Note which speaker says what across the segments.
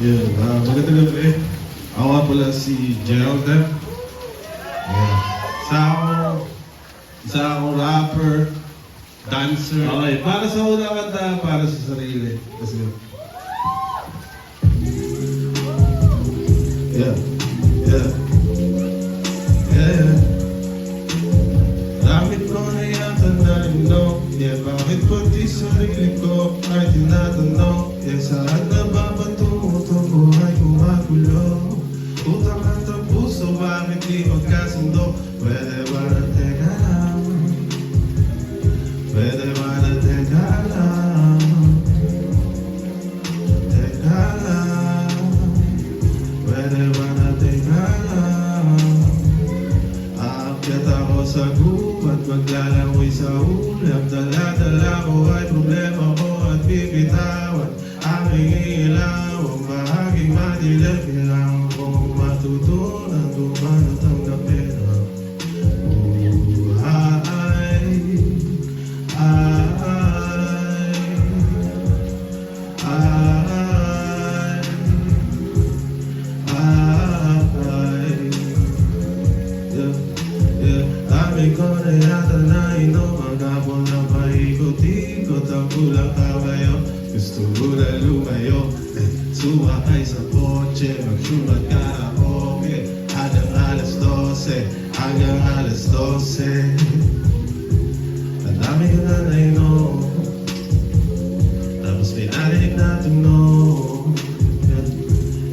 Speaker 1: Yun, magandang gabi. Ako nga pala si Gerald. Yeah. Isa akong rapper, dancer. Okay, para sa unang kanta, para sa sarili. Kasi, yeah, yeah, yeah. Dami ko na yata na inom. Yeah, bakit pati sarili ko ay tinatanong? Yeah, saan na ba patungo itong buhay kong magulo? Utang at ang puso, bakit di magkasundo? Pwede ba na teka lang? Pwede ba na teka lang? Teka lang. Pwede ba na teka lang? Aakyat ako sa gubat, maglalangoy sa ulap. Dala-dala ko ay problema ko at bibitawan. Aking ilaw, ang bahaging madilim. Kailangan kong matutunan kung paano tanggapin ang buhay. Dami ko na yata na inom. Ang hapon na paikot-ikot ang kulang kabayo. Gusto ko na lumayo, sumakay sa kotse, magsumat karaoke. Hanggang alas 12, hanggang alas 12. Ang dami ko na nainom, tapos may narinig na tunog.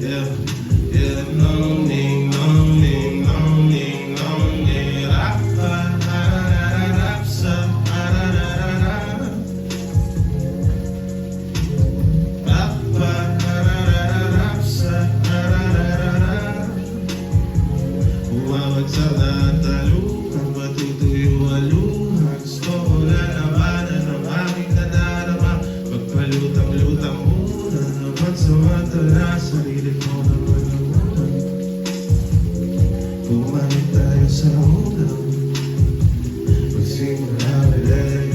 Speaker 1: Yeah, yeah, nong-ning, nong-ning, nong-ning, nong-ning. Rap-pa-ra-ra-ra-rap-sa, ra-ra-ra-ra-ra. Bumabagsak na ang talukan, matutuyo ang luha. Gusto ko na labanan ang aking nadarama. Magpalutang-lutang muna naman samantala, sarili ko naman naman. Bumalik tayo sa unang magsimula ulit.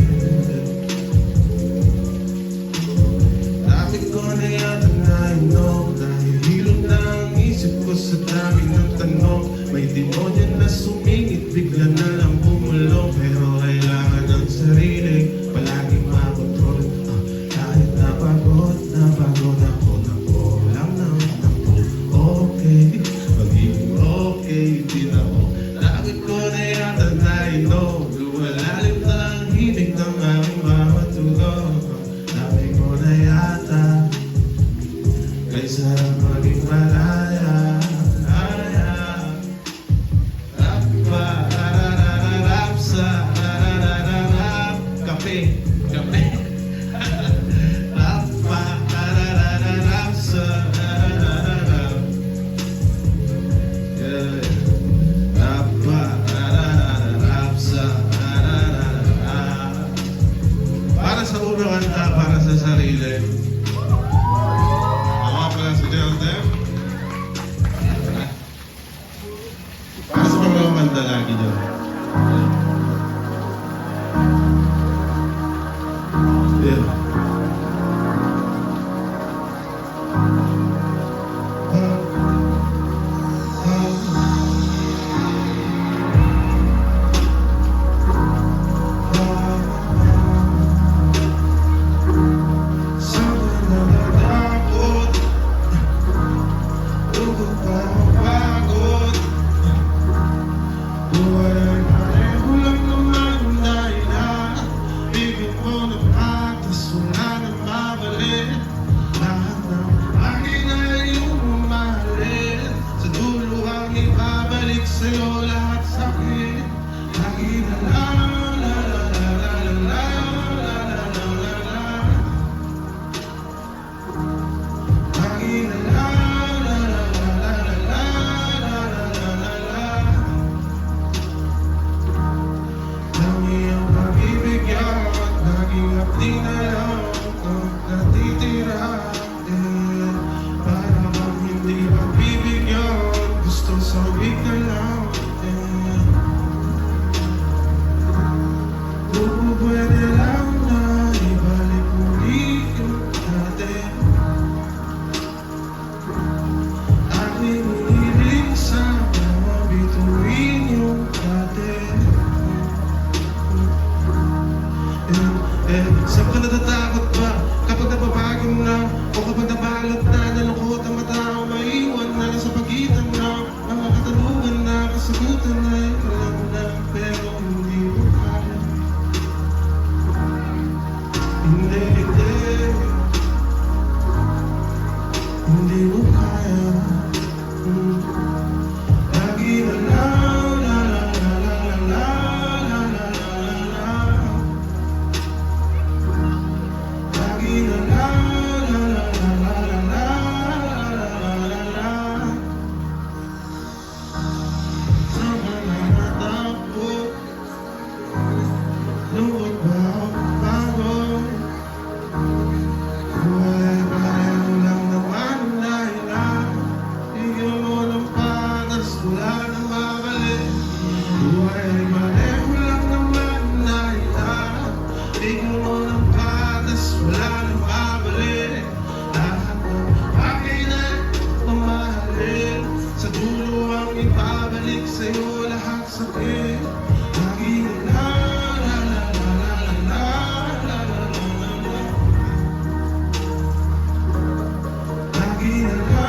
Speaker 1: Dami ko na yata na inom, dahil hilog na ang isip ko sa dami ng tanong. May demonyo na sumingit, bigla na lang bumulong. Pero kailangan ng sarili palaging makontrol. Kahit napagod ako, naku lang naman ako. Okay, magiging okay din ako. Dami ko na yata na inom, lumalalim na ang himig ng aming mga tulog. Dami ko na yata, kaysa maging malaya. Kape, kape. Para sa unang kanta, para sa sarili. Ako pala si Delta. Para sa mga kanta lagi dyan. Buhay Mababalot na nalungkot ang mata ko, maiwan na lang sa pagitan mo. Mga katanungan na kasagutan na alam na, pero hindi mo kaya. Hindi mo kaya. Lagi na lang, la la la la la la la la la. Lagi na lang, la la la la la la la la. Sa mga mata ko, lungkot ba o pagod? Buhay pareho lang naman ang dahilan. Bigyan mo ng patas, wala nang babalik. Buhay pareho lang naman ang dahilan. Bigyan mo ng patas, wala nang babalik. Lahat ng bagay na mamahalin, sa dulo ang ibabalik sa'yo lahat sakit. Lagi na la la la la la la la la la. Lagi na la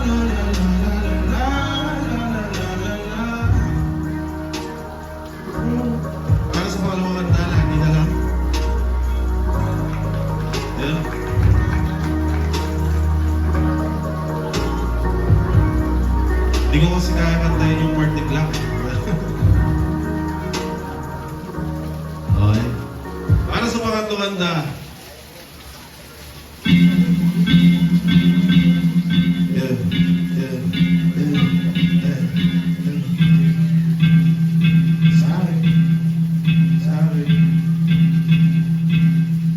Speaker 1: la la la la la la la. Para sa pangalawang kanta, lagi na lang. Yeah. Hindi ko kasi kaya kantayin yung party clock. Okay. Para sa pangatlong kanta. Yeah, yeah, yeah, yeah.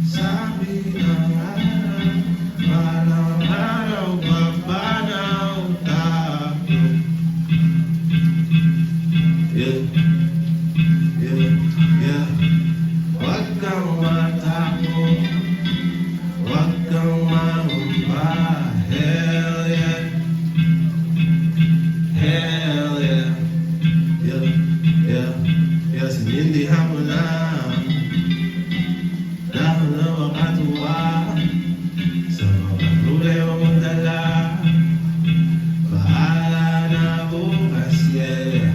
Speaker 1: Sabi ng araw, mapanaw tayo. Yeah, yeah, yeah. Huwag kang matakot, huwag kang mangamba. Hell yeah, hell yeah, yeah, yeah, yeah. Sinindihan mo na dahil na makatuwa sa mga problema mong dala. Bahala na bukas, yeah.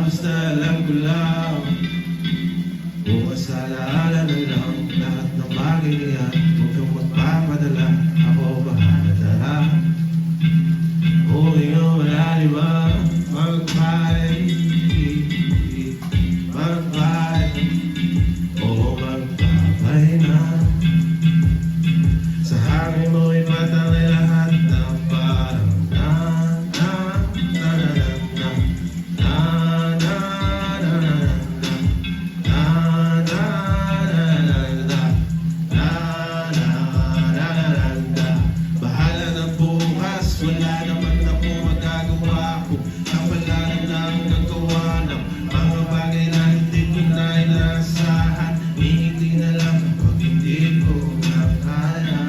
Speaker 1: Basta alam ko lang, bukas alaala na lang lahat ng bagay na yan. Huwag kang magpapadala, ako bahala na. Uwi nga malalim ang magpay, oo magpapay na. Sa hangin mo'y matangay lahat ng parang na na na na na na na na na na na. Bahala na bukas, wala naman ako magagawa. Kung kapalaran na ang gagawa ng mga bagay na hindi ko na inaasahan. Ngiti na lang kapag hindi ko na kaya.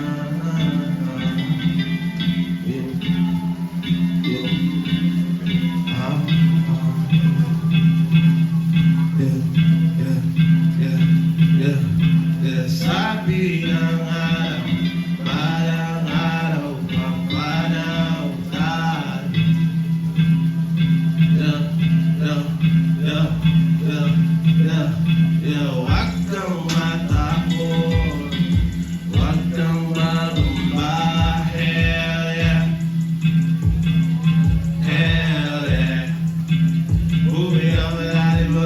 Speaker 1: Sabi ng araw, parang araw, mapanaw tayo. Huwag kang matakot, huwag kang mangamba. Hell yeah, hell yeah. Buhay ang malalim,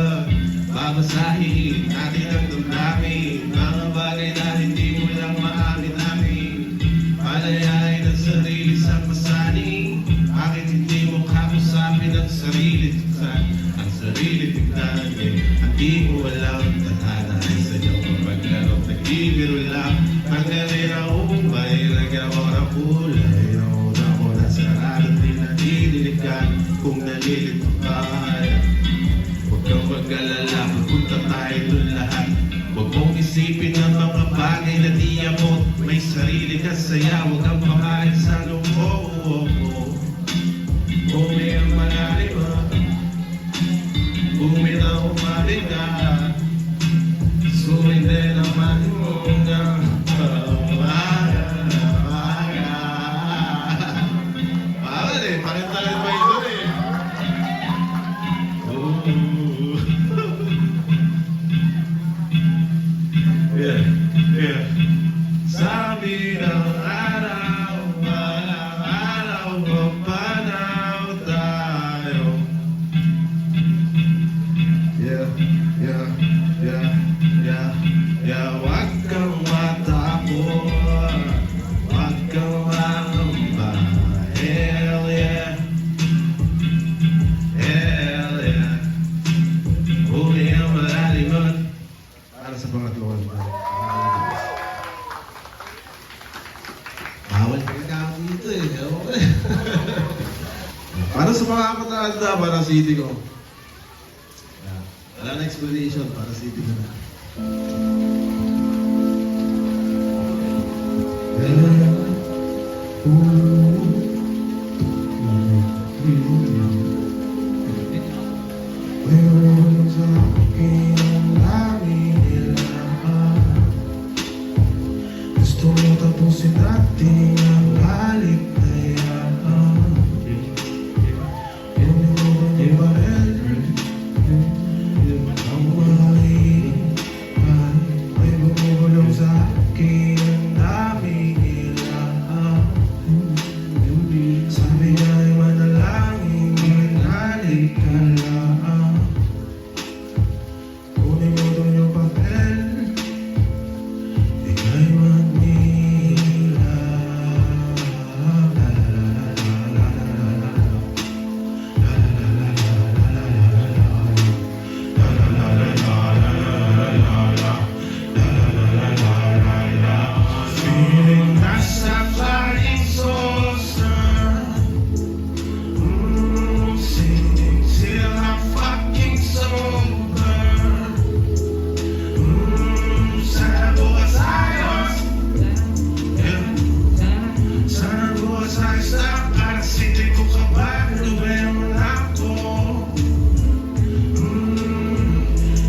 Speaker 1: babasahin natin ang damdamin. Mga bagay na hindi mo lang maamin-amin. Palayain ang sarili sa pasaning. Bakit hindi mo kakusapin ang sarili tignan? Ang sarili tignan, hindi mo walang tatana sa iyong paglaro. Nagbibiro lang, pagkarin ako may nagawa ng kulay. Nauna ko na sarado, di nadidiligan. Kung nalilito ka, huwag kang mag-alala, pupunta tayo dun lahat. Huwag mong isipin ang mga bagay na di abot. May sarili ka saya, huwag kang pakain sa loob. Bumi ang malalim, bumi na umabigat. Sumindi naman mo ng Para sa mga katatanda, para city ko. Yan. Wala na explanation, para city ko na. Meron sa akin ang dami nila. Gusto mo tapusin natin ang balik na yan. Yung barel ang maling may bumulong sa akin ang dami nila. Sabi niya ay manalangin, manalik ka lang. Kunin mo doon yung papel, ika'y Manila. Feeling nasa flying saucer, singing till I'm fucking sober. Sana bukas ayos, yeah. Sana bukas ayos na, para city ko ka ba, lubayan mo na ako.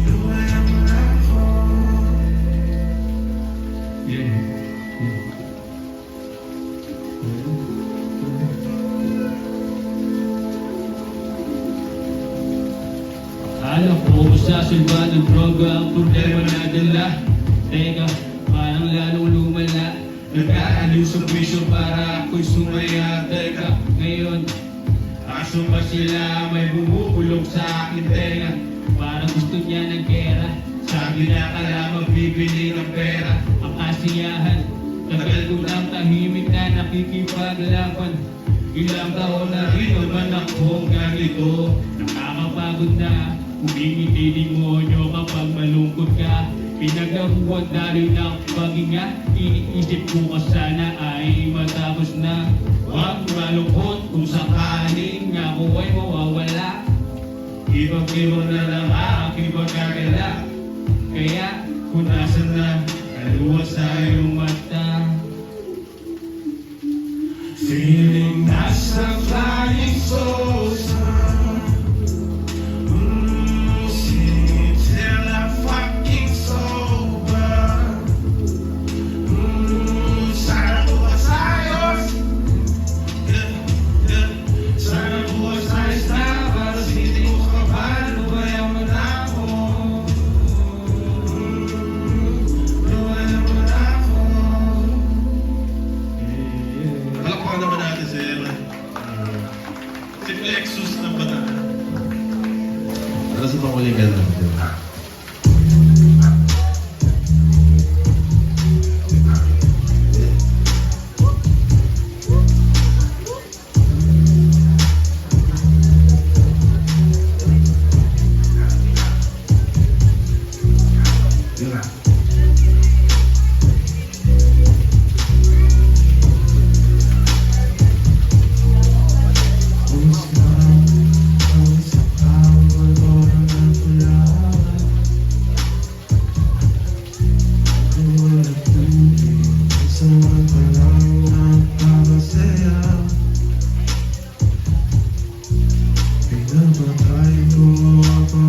Speaker 1: Lubayan mo na ako.
Speaker 2: Alam ko sa silba ng droga ang problema na dala. Teka, parang lalong lumala. Nagkaaliw sa presyo para ako'y sumaya. Teka, ngayon, aso ba sila may bumubulong sa akin? Teka, parang gusto niya ng pera. Sabi na kala magbibili ng pera. Ang kasiyahan, tagal ko nang tahimik na nakikipaglaban. Ilang taon na rin naman akong ganito. Nakakapagod na, humingiti demonyo kapag malungkot ka. Pinagaruan dahil ng paghinga. Iniisip ko ka sana ay matapos na. Huwag malungkot kung sakaling ako ay mawawala. Ibang-ibang na lang aking pagkakala. Kaya kung nasan na, kaluwas sa iyong mata.
Speaker 1: Feeling nasa flying saucer, singing till I'm fucking sober. Sana bukas ayos, yeah, yeah. Sana bukas ayos na, para city ko ka ba, lubayan mo na ako. Lubayan mo na ako. Palakpakan naman natin si Lexus ng Bataan. Para sa panguling ganda. Pinapatay ko ako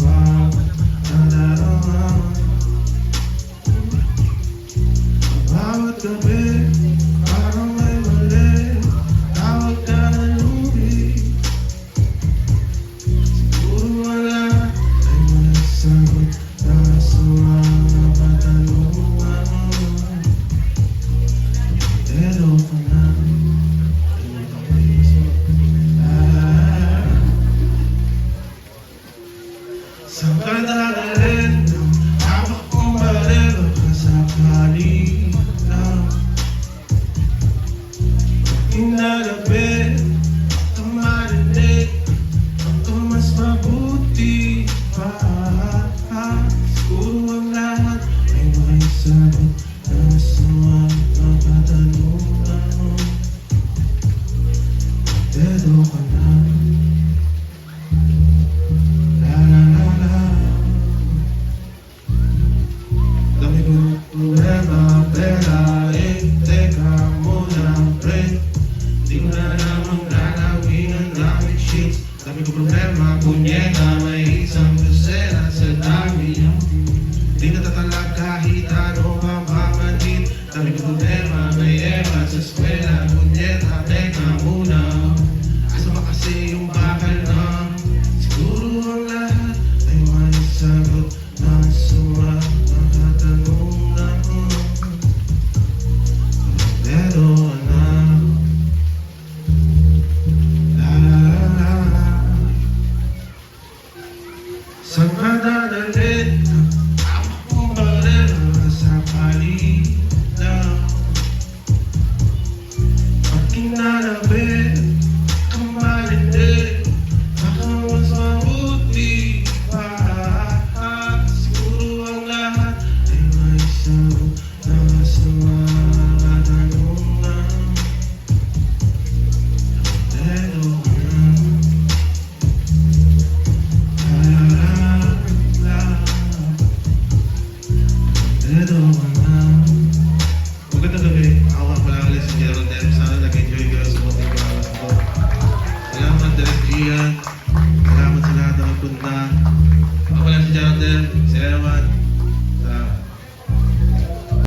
Speaker 1: bakit nadarama. Bawat gabi parang may mali, tawag ka na lubi. Siguro wala ay masagot na sa mga katanungan. Pero ka na, saan ka dadalhin? Hawak kong baril ka sa kanila. Inalapit ang marinig, ang mas mabuti pa. Siguro ang lahat ay may sagot na sa mga katanungan. Pero ka na. Dami ko problema, punyeta, may isang dosena sa dami. Di natatalaga